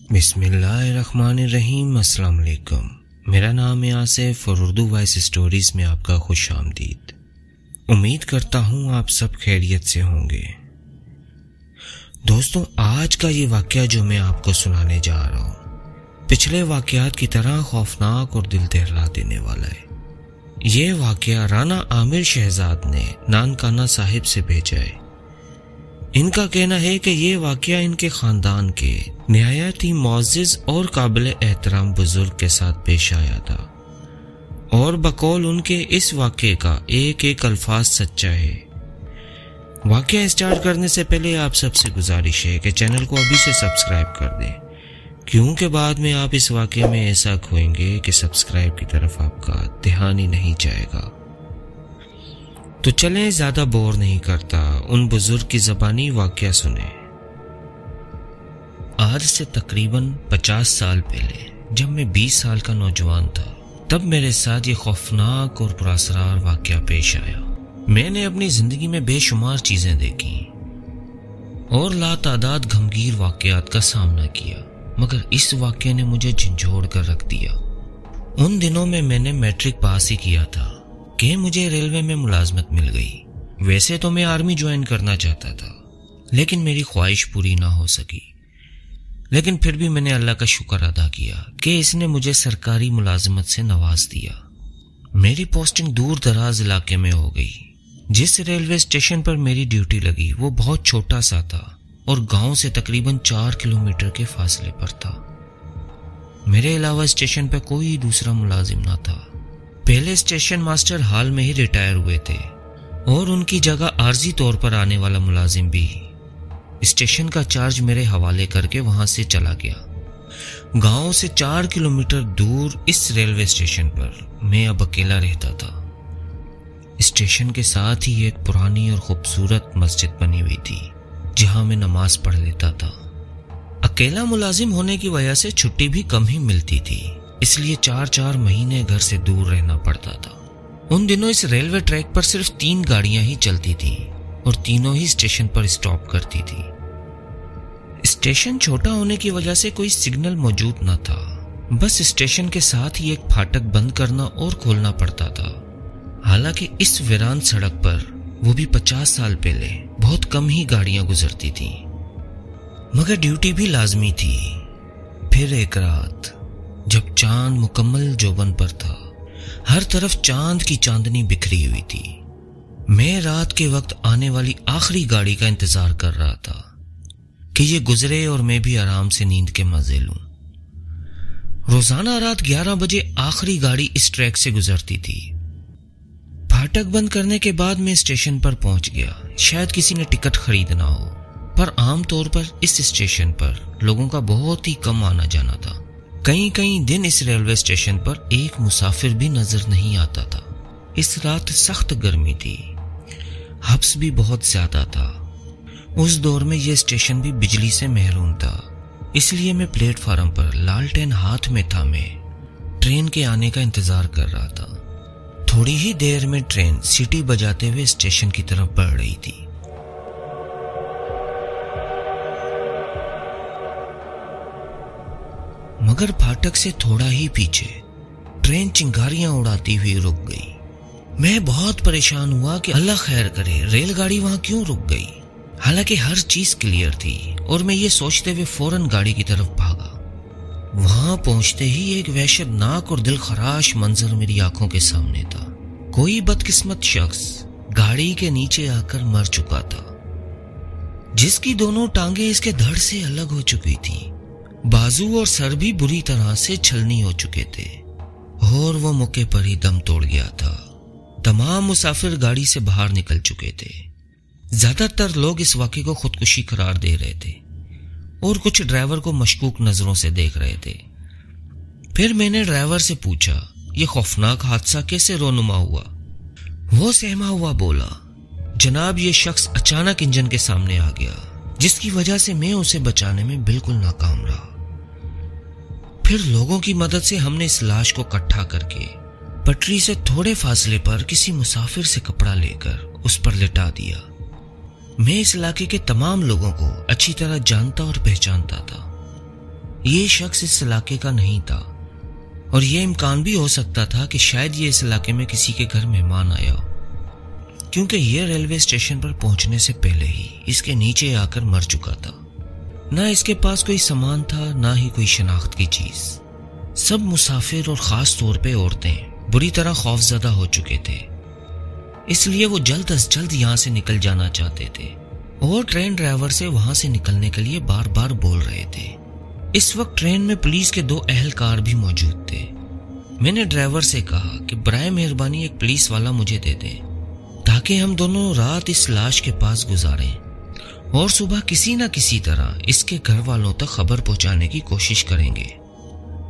بسم اللہ الرحمن الرحیم۔ السلام علیکم، میرا نام ہے آصف اور اردو وائس اسٹوریز میں آپ کا خوش آمدید۔ امید کرتا ہوں آپ سب خیریت سے ہوں گے۔ دوستوں، آج کا یہ واقعہ جو میں آپ کو سنانے جا رہا ہوں پچھلے واقعات کی طرح خوفناک اور دل دہلا دینے والا ہے۔ یہ واقعہ رانا عامر شہزاد نے نانکانہ صاحب سے بھیجا ہے۔ ان کا کہنا ہے کہ یہ واقعہ ان کے خاندان کے نہایت ہی معزز اور قابل احترام بزرگ کے ساتھ پیش آیا تھا، اور بقول ان کے اس واقعے کا ایک ایک الفاظ سچا ہے۔ واقعہ اسٹارٹ کرنے سے پہلے آپ سب سے گزارش ہے کہ چینل کو ابھی سے سبسکرائب کر دیں، کیونکہ بعد میں آپ اس واقعے میں ایسا کھوئیں گے کہ سبسکرائب کی طرف آپ کا دھیان ہی نہیں جائے گا۔ تو چلیں، زیادہ بور نہیں کرتا، ان بزرگ کی زبانی واقعہ سنیں۔ آج سے تقریباً 50 سال پہلے جب میں 20 سال کا نوجوان تھا، تب میرے ساتھ یہ خوفناک اور پراسرار واقعہ پیش آیا۔ میں نے اپنی زندگی میں بے شمار چیزیں دیکھی اور لاتعداد غمگین واقعات کا سامنا کیا، مگر اس واقعے نے مجھے جھنجھوڑ کر رکھ دیا۔ ان دنوں میں نے میٹرک پاس ہی کیا تھا کہ مجھے ریلوے میں ملازمت مل گئی۔ ویسے تو میں آرمی جوائن کرنا چاہتا تھا، لیکن میری خواہش پوری نہ ہو سکی۔ لیکن پھر بھی میں نے اللہ کا شکر ادا کیا کہ اس نے مجھے سرکاری ملازمت سے نواز دیا۔ میری پوسٹنگ دور دراز علاقے میں ہو گئی۔ جس ریلوے اسٹیشن پر میری ڈیوٹی لگی وہ بہت چھوٹا سا تھا اور گاؤں سے تقریباً 4 کلومیٹر کے فاصلے پر تھا۔ میرے علاوہ اسٹیشن پہ کوئی دوسرا ملازم نہ تھا۔ پہلے اسٹیشن ماسٹر حال میں ہی ریٹائر ہوئے تھے اور ان کی جگہ عارضی طور پر آنے والا ملازم بھی اسٹیشن کا چارج میرے حوالے کر کے وہاں سے چلا گیا۔ گاؤں سے 4 کلومیٹر دور اس ریلوے اسٹیشن پر میں اب اکیلا رہتا تھا۔ اسٹیشن کے ساتھ ہی ایک پرانی اور خوبصورت مسجد بنی ہوئی تھی جہاں میں نماز پڑھ لیتا تھا۔ اکیلا ملازم ہونے کی وجہ سے چھٹی بھی کم ہی ملتی تھی، اس لیے 4 مہینے گھر سے دور رہنا پڑتا تھا۔ ان دنوں اس ریلوے ٹریک پر صرف 3 گاڑیاں ہی چلتی تھیں اور تینوں ہی اسٹیشن پر اسٹاپ کرتی تھی۔ اسٹیشن چھوٹا ہونے کی وجہ سے کوئی سگنل موجود نہ تھا، بس اسٹیشن کے ساتھ ہی ایک پھاٹک بند کرنا اور کھولنا پڑتا تھا۔ حالانکہ اس ویران سڑک پر وہ بھی 50 سال پہلے بہت کم ہی گاڑیاں گزرتی تھیں، مگر ڈیوٹی بھی لازمی تھی۔ پھر ایک رات جب چاند مکمل جوبن پر تھا، ہر طرف چاند کی چاندنی بکھری ہوئی تھی، میں رات کے وقت آنے والی آخری گاڑی کا انتظار کر رہا تھا کہ یہ گزرے اور میں بھی آرام سے نیند کے مزے لوں۔ روزانہ رات 11 بجے آخری گاڑی اس ٹریک سے گزرتی تھی۔ پھاٹک بند کرنے کے بعد میں اسٹیشن پر پہنچ گیا۔ شاید کسی نے ٹکٹ خریدنا ہو، پر عام طور پر اس اسٹیشن پر لوگوں کا بہت ہی کم آنا جانا تھا۔ کئی دن اس ریلوے اسٹیشن پر ایک مسافر بھی نظر نہیں آتا تھا۔ اس رات سخت گرمی تھی، حبس بھی بہت زیادہ تھا۔ اس دور میں یہ اسٹیشن بھی بجلی سے محروم تھا، اس لیے میں پلیٹ فارم پر لالٹین ہاتھ میں تھامے ٹرین کے آنے کا انتظار کر رہا تھا۔ تھوڑی ہی دیر میں ٹرین سیٹی بجاتے ہوئے اسٹیشن کی طرف بڑھ رہی تھی۔ مگر پھاٹک سے تھوڑا ہی پیچھے ٹرین چنگاریاں اڑاتی ہوئی رک گئی۔ میں بہت پریشان ہوا کہ اللہ خیر کرے، ریل گاڑی وہاں کیوں رک گئی؟ حالانکہ ہر چیز کلیئر تھی، اور میں یہ سوچتے ہوئے فوراً گاڑی کی طرف بھاگا۔ وہاں پہنچتے ہی ایک وحشت ناک اور دل خراش منظر میری آنکھوں کے سامنے تھا۔ کوئی بدقسمت شخص گاڑی کے نیچے آ کر مر چکا تھا، جس کی دونوں ٹانگیں اس کے دھڑ سے الگ ہو چکی تھی۔ بازو اور سر بھی بری طرح سے چھلنی ہو چکے تھے، اور وہ موقع پر ہی دم توڑ گیا تھا۔ تمام مسافر گاڑی سے باہر نکل چکے تھے۔ زیادہ تر لوگ اس واقعے کو خودکشی قرار دے رہے تھے، اور کچھ ڈرائیور کو مشکوک نظروں سے دیکھ رہے تھے۔ پھر میں نے ڈرائیور سے پوچھا، یہ خوفناک حادثہ کیسے رونما ہوا؟ وہ سہما ہوا بولا، جناب یہ شخص اچانک انجن کے سامنے آ گیا، جس کی وجہ سے میں اسے بچانے میں بالکل ناکام رہا۔ پھر لوگوں کی مدد سے ہم نے اس لاش کو اکٹھا کر کے پٹری سے تھوڑے فاصلے پر کسی مسافر سے کپڑا لے کر اس پر لٹا دیا۔ میں اس علاقے کے تمام لوگوں کو اچھی طرح جانتا اور پہچانتا تھا۔ یہ شخص اس علاقے کا نہیں تھا اور یہ امکان بھی ہو سکتا تھا کہ شاید یہ اس علاقے میں کسی کے گھر مہمان آیا ہو، کیونکہ یہ ریلوے اسٹیشن پر پہنچنے سے پہلے ہی اس کے نیچے آ کر مر چکا تھا۔ نہ اس کے پاس کوئی سامان تھا، نہ ہی کوئی شناخت کی چیز۔ سب مسافر اور خاص طور پہ عورتیں بری طرح خوفزدہ ہو چکے تھے، اس لیے وہ جلد از جلد یہاں سے نکل جانا چاہتے تھے اور ٹرین ڈرائیور سے وہاں سے نکلنے کے لیے بار بار بول رہے تھے۔ اس وقت ٹرین میں پولیس کے 2 اہلکار بھی موجود تھے۔ میں نے ڈرائیور سے کہا کہ برائے مہربانی ایک پولیس والا مجھے دے دیں تاکہ ہم دونوں رات اس لاش کے پاس گزاریں اور صبح کسی نہ کسی طرح اس کے گھر والوں تک خبر پہنچانے کی کوشش کریں گے۔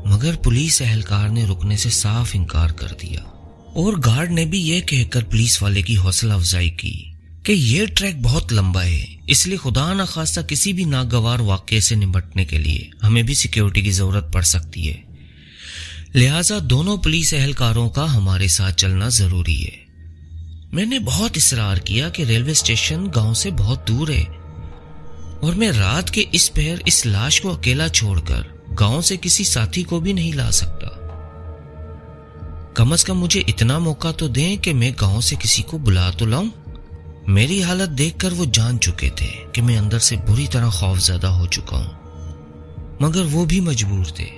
مگر پولیس اہلکار نے رکنے سے صاف انکار کر دیا اور گارڈ نے بھی یہ کہہ کر پولیس والے کی حوصلہ افزائی کی کہ یہ ٹریک بہت لمبا ہے، اس لیے خدا نخواستہ کسی بھی ناگوار واقعے سے نمٹنے کے لیے ہمیں بھی سیکیورٹی کی ضرورت پڑ سکتی ہے، لہٰذا دونوں پولیس اہلکاروں کا ہمارے ساتھ چلنا ضروری ہے۔ میں نے بہت اصرار کیا کہ ریلوے اسٹیشن گاؤں سے بہت دور ہے اور میں رات کے اس پہر اس لاش کو اکیلا چھوڑ کر گاؤں سے کسی ساتھی کو بھی نہیں لا سکتا۔ کم از کم مجھے اتنا موقع تو دیں کہ میں گاؤں سے کسی کو بلا تو لاؤں۔ میری حالت دیکھ کر وہ جان چکے تھے کہ میں اندر سے بری طرح خوفزدہ ہو چکا ہوں، مگر وہ بھی مجبور تھے۔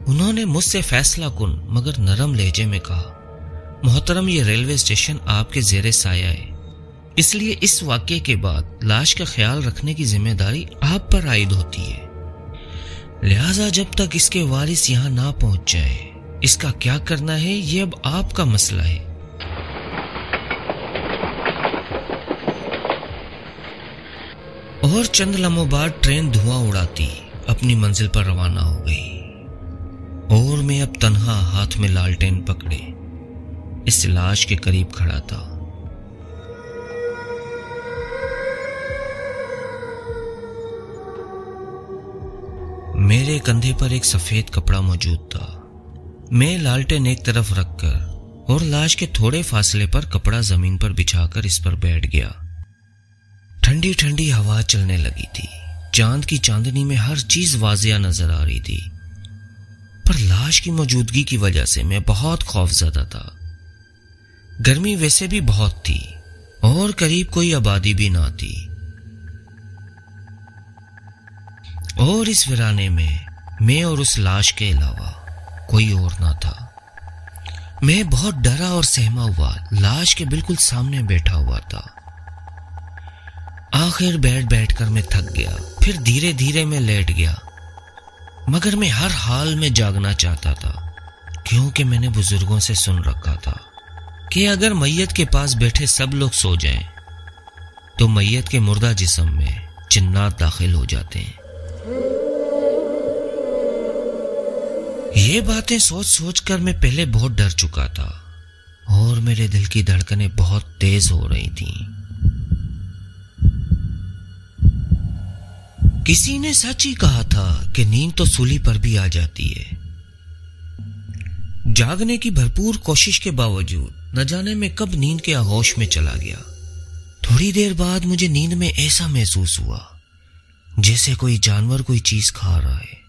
انہوں نے مجھ سے فیصلہ کن مگر نرم لہجے میں کہا، محترم، یہ ریلوے اسٹیشن آپ کے زیر سایہ ہے، اس لیے اس واقعے کے بعد لاش کا خیال رکھنے کی ذمہ داری آپ پر عائد ہوتی ہے، لہٰذا جب تک اس کے وارث یہاں نہ پہنچ جائے اس کا کیا کرنا ہے یہ اب آپ کا مسئلہ ہے۔ اور چند لمحوں بعد ٹرین دھواں اڑاتی اپنی منزل پر روانہ ہو گئی اور میں اب تنہا ہاتھ میں لالٹین پکڑے اس لاش کے قریب کھڑا تھا۔ میرے کندھے پر ایک سفید کپڑا موجود تھا۔ میں لالٹین ایک طرف رکھ کر اور لاش کے تھوڑے فاصلے پر کپڑا زمین پر بچھا کر اس پر بیٹھ گیا۔ ٹھنڈی ٹھنڈی ہوا چلنے لگی تھی، چاند کی چاندنی میں ہر چیز واضح نظر آ رہی تھی، پر لاش کی موجودگی کی وجہ سے میں بہت خوفزدہ تھا۔ گرمی ویسے بھی بہت تھی اور قریب کوئی آبادی بھی نہ تھی، اور اس ویرانے میں اور اس لاش کے علاوہ کوئی اور نہ تھا۔ میں بہت ڈرا اور سہما ہوا لاش کے بالکل سامنے بیٹھا ہوا تھا۔ آخر بیٹھ کر میں تھک گیا، پھر دھیرے دھیرے میں لیٹ گیا، مگر میں ہر حال میں جاگنا چاہتا تھا، کیونکہ میں نے بزرگوں سے سن رکھا تھا کہ اگر میت کے پاس بیٹھے سب لوگ سو جائیں تو میت کے مردہ جسم میں جنات داخل ہو جاتے ہیں۔ یہ باتیں سوچ کر میں پہلے بہت ڈر چکا تھا اور میرے دل کی دھڑکنیں بہت تیز ہو رہی تھیں۔ کسی نے سچ ہی کہا تھا کہ نیند تو سولی پر بھی آ جاتی ہے۔ جاگنے کی بھرپور کوشش کے باوجود نہ جانے میں کب نیند کے آغوش میں چلا گیا۔ تھوڑی دیر بعد مجھے نیند میں ایسا محسوس ہوا جیسے کوئی جانور کوئی چیز کھا رہا ہے۔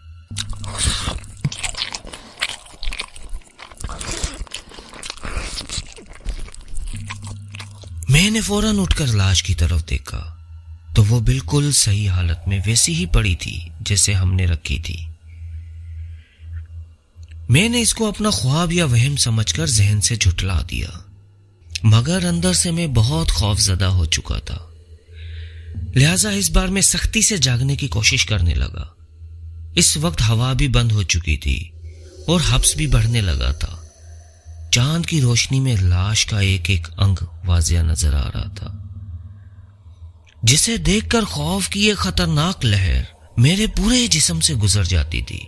میں نے فوراً اٹھ کر لاش کی طرف دیکھا تو وہ بالکل صحیح حالت میں ویسی ہی پڑی تھی جیسے ہم نے رکھی تھی۔ میں نے اس کو اپنا خواب یا وہم سمجھ کر ذہن سے جھٹلا دیا، مگر اندر سے میں بہت خوفزدہ ہو چکا تھا، لہذا اس بار میں سختی سے جاگنے کی کوشش کرنے لگا۔ اس وقت ہوا بھی بند ہو چکی تھی اور حبس بھی بڑھنے لگا تھا۔ چاند کی روشنی میں لاش کا ایک ایک انگ واضح نظر آ رہا تھا، جسے دیکھ کر خوف کی ایک خطرناک لہر میرے پورے جسم سے گزر جاتی تھی،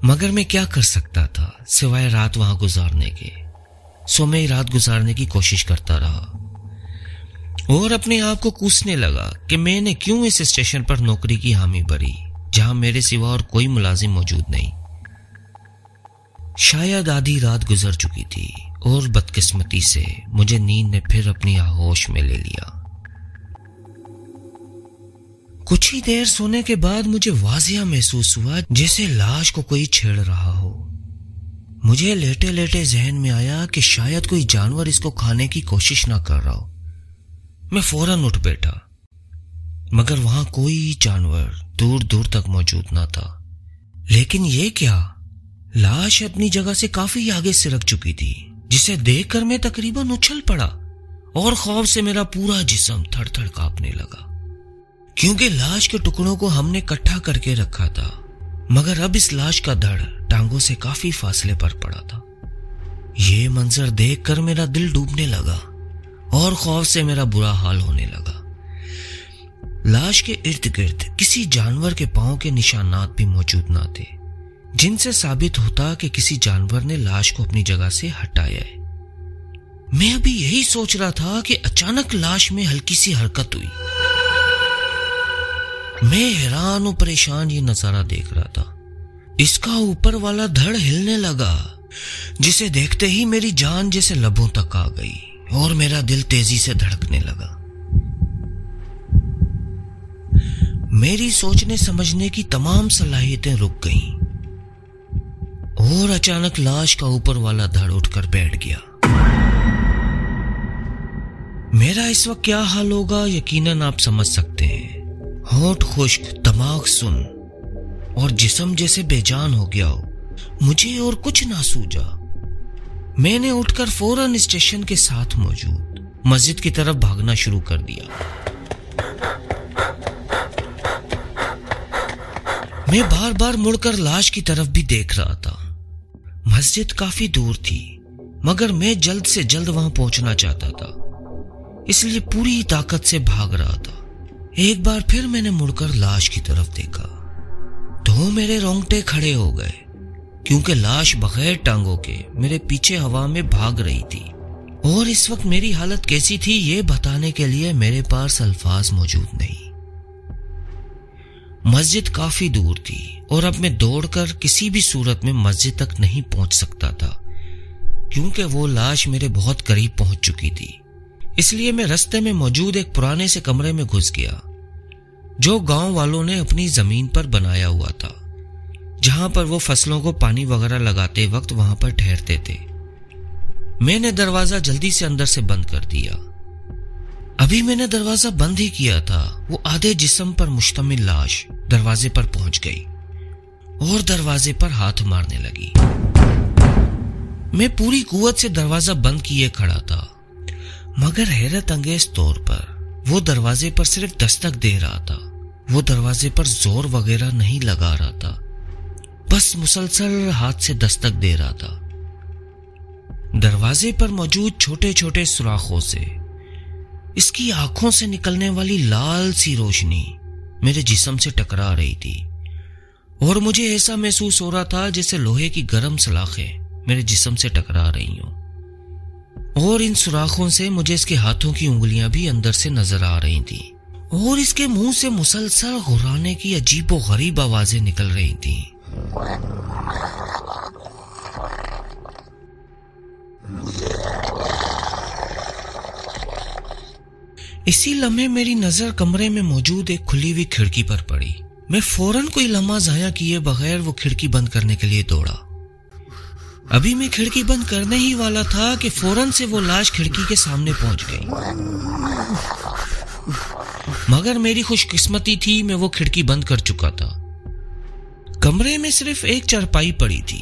مگر میں کیا کر سکتا تھا سوائے رات وہاں گزارنے کے۔ سو میں رات گزارنے کی کوشش کرتا رہا اور اپنے آپ کو کوسنے لگا کہ میں نے کیوں اس اسٹیشن پر نوکری کی حامی بھری جہاں میرے سوا اور کوئی ملازم موجود نہیں۔ شاید آدھی رات گزر چکی تھی اور بدقسمتی سے مجھے نیند نے پھر اپنی آغوش میں لے لیا۔ کچھ ہی دیر سونے کے بعد مجھے واضح محسوس ہوا جیسے لاش کو کوئی چھیڑ رہا ہو۔ مجھے لیٹے لیٹے ذہن میں آیا کہ شاید کوئی جانور اس کو کھانے کی کوشش نہ کر رہا ہو۔ میں فوراً اٹھ بیٹھا، مگر وہاں کوئی جانور دور دور تک موجود نہ تھا۔ لیکن یہ کیا؟ لاش اپنی جگہ سے کافی آگے سرک چکی تھی، جسے دیکھ کر میں تقریباً اچھل پڑا اور خوف سے میرا پورا جسم تھر تھر کانپنے لگا، کیونکہ لاش کے ٹکڑوں کو ہم نے اکٹھا کر کے رکھا تھا، مگر اب اس لاش کا دھڑ ٹانگوں سے کافی فاصلے پر پڑا تھا۔ یہ منظر دیکھ کر میرا دل ڈوبنے لگا اور خوف سے میرا برا حال ہونے لگا۔ لاش کے ارد گرد کسی جانور کے پاؤں کے نشانات بھی موجود نہ تھے، جن سے ثابت ہوتا کہ کسی جانور نے لاش کو اپنی جگہ سے ہٹایا ہے۔ میں ابھی یہی سوچ رہا تھا کہ اچانک لاش میں ہلکی سی حرکت ہوئی۔ میں حیران و پریشان یہ نظارہ دیکھ رہا تھا۔ اس کا اوپر والا دھڑ ہلنے لگا، جسے دیکھتے ہی میری جان جیسے لبوں تک آ گئی اور میرا دل تیزی سے دھڑکنے لگا۔ میری سوچنے سمجھنے کی تمام صلاحیتیں رک گئیں اور اچانک لاش کا اوپر والا دھڑ اٹھ کر بیٹھ گیا۔ میرا اس وقت کیا حال ہوگا یقیناً آپ سمجھ سکتے ہیں۔ ہونٹ خشک، دماغ سن اور جسم جیسے بے جان ہو گیا ہو۔ مجھے اور کچھ نہ سوجا۔ میں نے اٹھ کر فوراً اسٹیشن کے ساتھ موجود مسجد کی طرف بھاگنا شروع کر دیا۔ میں بار بار مڑ کر لاش کی طرف بھی دیکھ رہا تھا۔ مسجد کافی دور تھی، مگر میں جلد سے جلد وہاں پہنچنا چاہتا تھا، اس لیے پوری طاقت سے بھاگ رہا تھا۔ ایک بار پھر میں نے مڑ کر لاش کی طرف دیکھا تو میرے رونگٹے کھڑے ہو گئے، کیونکہ لاش بغیر ٹانگوں کے میرے پیچھے ہوا میں بھاگ رہی تھی، اور اس وقت میری حالت کیسی تھی یہ بتانے کے لیے میرے پاس الفاظ موجود نہیں۔ مسجد کافی دور تھی اور اب میں دوڑ کر کسی بھی صورت میں مسجد تک نہیں پہنچ سکتا تھا، کیونکہ وہ لاش میرے بہت قریب پہنچ چکی تھی۔ اس لیے میں رستے میں موجود ایک پرانے سے کمرے میں گھس گیا، جو گاؤں والوں نے اپنی زمین پر بنایا ہوا تھا، جہاں پر وہ فصلوں کو پانی وغیرہ لگاتے وقت وہاں پر ٹھہرتے تھے۔ میں نے دروازہ جلدی سے اندر سے بند کر دیا۔ ابھی میں نے دروازہ بند ہی کیا تھا، وہ آدھے جسم پر مشتمل لاش دروازے پر پہنچ گئی اور دروازے پر ہاتھ مارنے لگی۔ میں پوری قوت سے دروازہ بند کیے کھڑا تھا، مگر حیرت انگیز طور پر وہ دروازے پر صرف دستک دے رہا تھا۔ وہ دروازے پر زور وغیرہ نہیں لگا رہا تھا، بس مسلسل ہاتھ سے دستک دے رہا تھا۔ دروازے پر موجود چھوٹے چھوٹے سوراخوں سے اس کی آنکھوں سے نکلنے والی لال سی روشنی میرے جسم سے ٹکرا رہی تھی، اور مجھے ایسا محسوس ہو رہا تھا جیسے لوہے کی گرم سلاخیں میرے جسم سے ٹکرا رہی ہوں، اور ان سوراخوں سے مجھے اس کے ہاتھوں کی انگلیاں بھی اندر سے نظر آ رہی تھیں، اور اس کے منہ سے مسلسل غرانے کی عجیب و غریب آوازیں نکل رہی تھیں۔ اسی لمحے میری نظر کمرے میں موجود ایک کھلی ہوئی کھڑکی پر پڑی۔ میں فوراً کوئی لمحہ ضائع کیے بغیر وہ کھڑکی بند کرنے کے لیے دوڑا۔ ابھی میں کھڑکی بند کرنے ہی والا تھا کہ فوراً سے وہ لاش کھڑکی کے سامنے پہنچ گئی، مگر میری خوش قسمتی تھی میں وہ کھڑکی بند کر چکا تھا۔ کمرے میں صرف ایک چارپائی پڑی تھی۔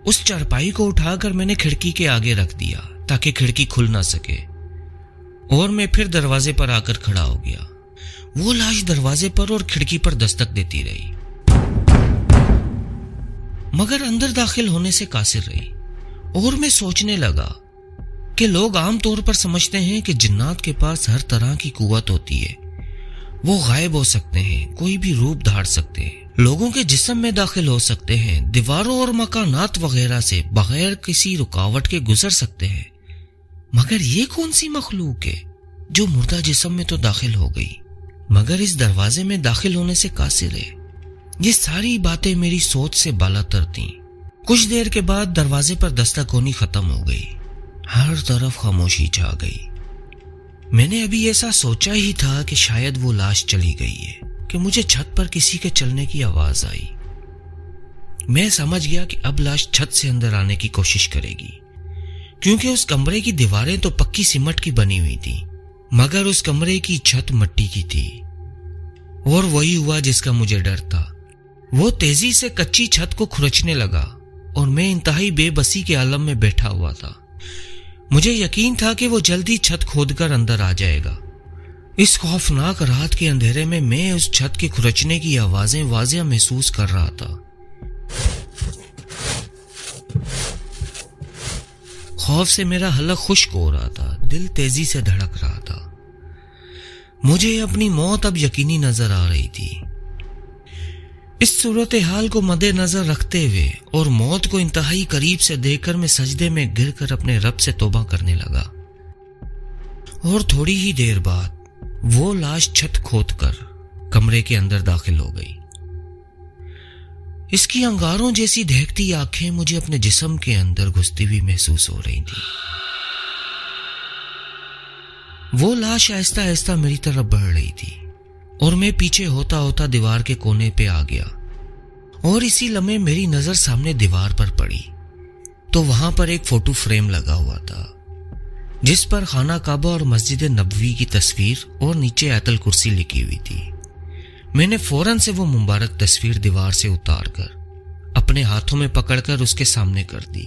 اس چارپائی کو اٹھا کر میں نے کھڑکی کے آگے رکھ دیا تاکہ کھڑکی کھل نہ سکے، اور میں پھر دروازے پر آ کر کھڑا ہو گیا۔ وہ لاش دروازے پر اور کھڑکی پر دستک دیتی رہی، مگر اندر داخل ہونے سے قاصر رہی، اور میں سوچنے لگا کہ لوگ عام طور پر سمجھتے ہیں کہ جنات کے پاس ہر طرح کی قوت ہوتی ہے، وہ غائب ہو سکتے ہیں، کوئی بھی روپ دھار سکتے ہیں، لوگوں کے جسم میں داخل ہو سکتے ہیں، دیواروں اور مکانات وغیرہ سے بغیر کسی رکاوٹ کے گزر سکتے ہیں، مگر یہ کون سی مخلوق ہے جو مردہ جسم میں تو داخل ہو گئی مگر اس دروازے میں داخل ہونے سے قاصر ہے؟ یہ ساری باتیں میری سوچ سے بالا تر تھیں۔ کچھ دیر کے بعد دروازے پر دستک ہونی ختم ہو گئی، ہر طرف خاموشی چھا گئی۔ میں نے ابھی ایسا سوچا ہی تھا کہ شاید وہ لاش چلی گئی ہے کہ مجھے چھت پر کسی کے چلنے کی آواز آئی۔ میں سمجھ گیا کہ اب لاش چھت سے اندر آنے کی کوشش کرے گی، کیونکہ اس کمرے کی دیواریں تو پکی سیمنٹ کی بنی ہوئی تھی، مگر اس کمرے کی چھت مٹی کی تھی۔ اور وہی ہوا جس کا مجھے ڈر تھا۔ وہ تیزی سے کچی چھت کو کھرچنے لگا اور میں انتہائی بے بسی کے عالم میں بیٹھا ہوا تھا۔ مجھے یقین تھا کہ وہ جلدی چھت کھود کر اندر آ جائے گا۔ اس خوفناک رات کے اندھیرے میں اس چھت کے کھرچنے کی آوازیں واضح محسوس کر رہا تھا۔ خوف سے میرا حلق خشک ہو رہا تھا، دل تیزی سے دھڑک رہا تھا۔ مجھے اپنی موت اب یقینی نظر آ رہی تھی۔ اس صورتحال کو مد نظر رکھتے ہوئے اور موت کو انتہائی قریب سے دیکھ کر میں سجدے میں گر کر اپنے رب سے توبہ کرنے لگا۔ اور تھوڑی ہی دیر بعد وہ لاش چھت کھود کر کمرے کے اندر داخل ہو گئی۔ اس کی انگاروں جیسی دہکتی آنکھیں مجھے اپنے جسم کے اندر گھستی ہوئی محسوس ہو رہی تھی۔ وہ لاش آہستہ آہستہ میری طرف بڑھ رہی تھی اور میں پیچھے ہوتا ہوتا دیوار کے کونے پہ آ گیا، اور اسی لمحے میری نظر سامنے دیوار پر پڑی تو وہاں پر ایک فوٹو فریم لگا ہوا تھا، جس پر خانہ کعبہ اور مسجد نبوی کی تصویر اور نیچے آیت الکرسی لکھی ہوئی تھی۔ میں نے فوراً سے وہ مبارک تصویر دیوار سے اتار کر اپنے ہاتھوں میں پکڑ کر اس کے سامنے کر دی۔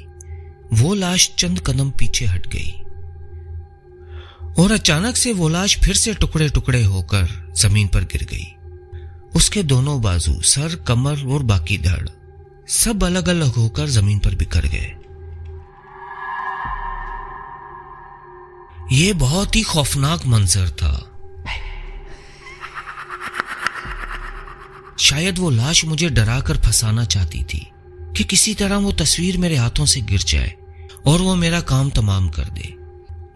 وہ لاش چند قدم پیچھے ہٹ گئی اور اچانک سے وہ لاش پھر سے ٹکڑے ٹکڑے ہو کر زمین پر گر گئی۔ اس کے دونوں بازو، سر، کمر اور باقی دھڑ سب الگ الگ ہو کر زمین پر بکھر گئے۔ یہ بہت ہی خوفناک منظر تھا۔ شاید وہ لاش مجھے ڈرا کر پھنسانا چاہتی تھی کہ کسی طرح وہ تصویر میرے ہاتھوں سے گر جائے اور وہ میرا کام تمام کر دے،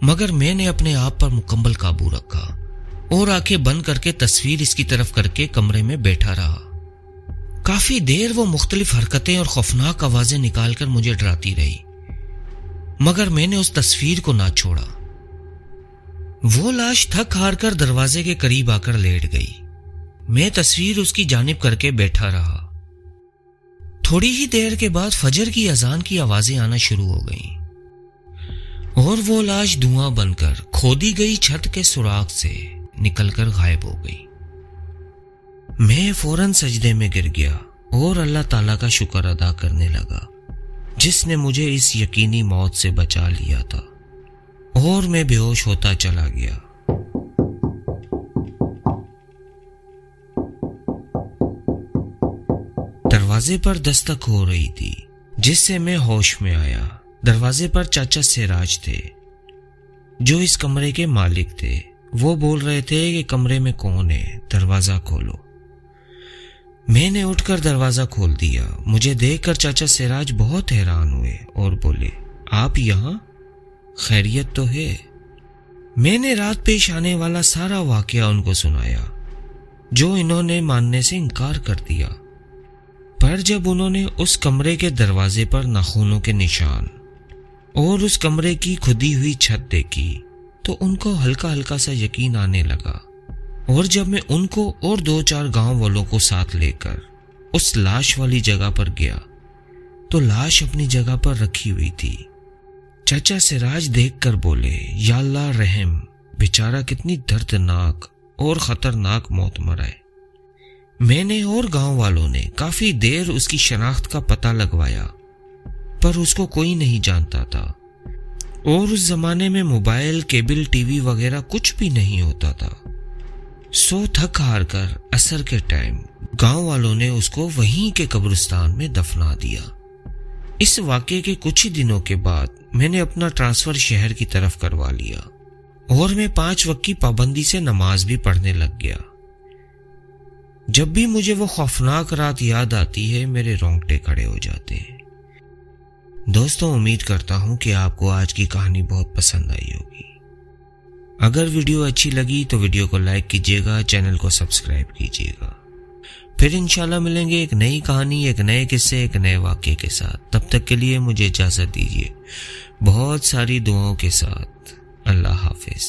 مگر میں نے اپنے آپ پر مکمل قابو رکھا اور آنکھیں بند کر کے تصویر اس کی طرف کر کے کمرے میں بیٹھا رہا۔ کافی دیر وہ مختلف حرکتیں اور خوفناک آوازیں نکال کر مجھے ڈراتی رہی، مگر میں نے اس تصویر کو نہ چھوڑا۔ وہ لاش تھک ہار کر دروازے کے قریب آ کر لیٹ گئی۔ میں تصویر اس کی جانب کر کے بیٹھا رہا۔ تھوڑی ہی دیر کے بعد فجر کی اذان کی آوازیں آنا شروع ہو گئیں اور وہ لاش دھواں بن کر کھودی گئی چھت کے سوراخ سے نکل کر غائب ہو گئی۔ میں فوراً سجدے میں گر گیا اور اللہ تعالیٰ کا شکر ادا کرنے لگا، جس نے مجھے اس یقینی موت سے بچا لیا تھا، اور میں بے ہوش ہوتا چلا گیا۔ دروازے پر دستک ہو رہی تھی، جس سے میں ہوش میں آیا۔ دروازے پر چاچا سراج تھے، جو اس کمرے کے مالک تھے۔ وہ بول رہے تھے کہ کمرے میں کون ہے، دروازہ کھولو۔ میں نے اٹھ کر دروازہ کھول دیا۔ مجھے دیکھ کر چاچا سراج بہت حیران ہوئے اور بولے، آپ یہاں؟ خیریت تو ہے؟ میں نے رات پیش آنے والا سارا واقعہ ان کو سنایا، جو انہوں نے ماننے سے انکار کر دیا۔ پر جب انہوں نے اس کمرے کے دروازے پر ناخنوں کے نشان اور اس کمرے کی کھدی ہوئی چھت دیکھی تو ان کو ہلکا ہلکا سا یقین آنے لگا، اور جب میں ان کو اور 2-4 گاؤں والوں کو ساتھ لے کر اس لاش والی جگہ پر گیا تو لاش اپنی جگہ پر رکھی ہوئی تھی۔ چچا سراج دیکھ کر بولے، یا اللہ رحم، بیچارہ کتنی دردناک اور خطرناک موت مرا ہے۔ میں نے اور گاؤں والوں نے کافی دیر اس کی شناخت کا پتہ لگوایا، پر اس کو کوئی نہیں جانتا تھا، اور اس زمانے میں موبائل، کیبل ٹی وی وغیرہ کچھ بھی نہیں ہوتا تھا۔ سو تھک ہار کر عصر کے ٹائم گاؤں والوں نے اس کو وہیں کے قبرستان میں دفنا دیا۔ اس واقعے کے کچھ ہی دنوں کے بعد میں نے اپنا ٹرانسفر شہر کی طرف کروا لیا، اور میں 5 وقت کی پابندی سے نماز بھی پڑھنے لگ گیا۔ جب بھی مجھے وہ خوفناک رات یاد آتی ہے، میرے رونگٹے کھڑے ہو جاتے ہیں۔ دوستوں، امید کرتا ہوں کہ آپ کو آج کی کہانی بہت پسند آئی ہوگی۔ اگر ویڈیو اچھی لگی تو ویڈیو کو لائک کیجیے گا، چینل کو سبسکرائب کیجیے گا۔ پھر انشاءاللہ ملیں گے ایک نئی کہانی، ایک نئے قصے، ایک نئے واقعے کے ساتھ۔ تب تک کے لیے مجھے اجازت دیجیے، بہت ساری دعاؤں کے ساتھ۔ اللہ حافظ۔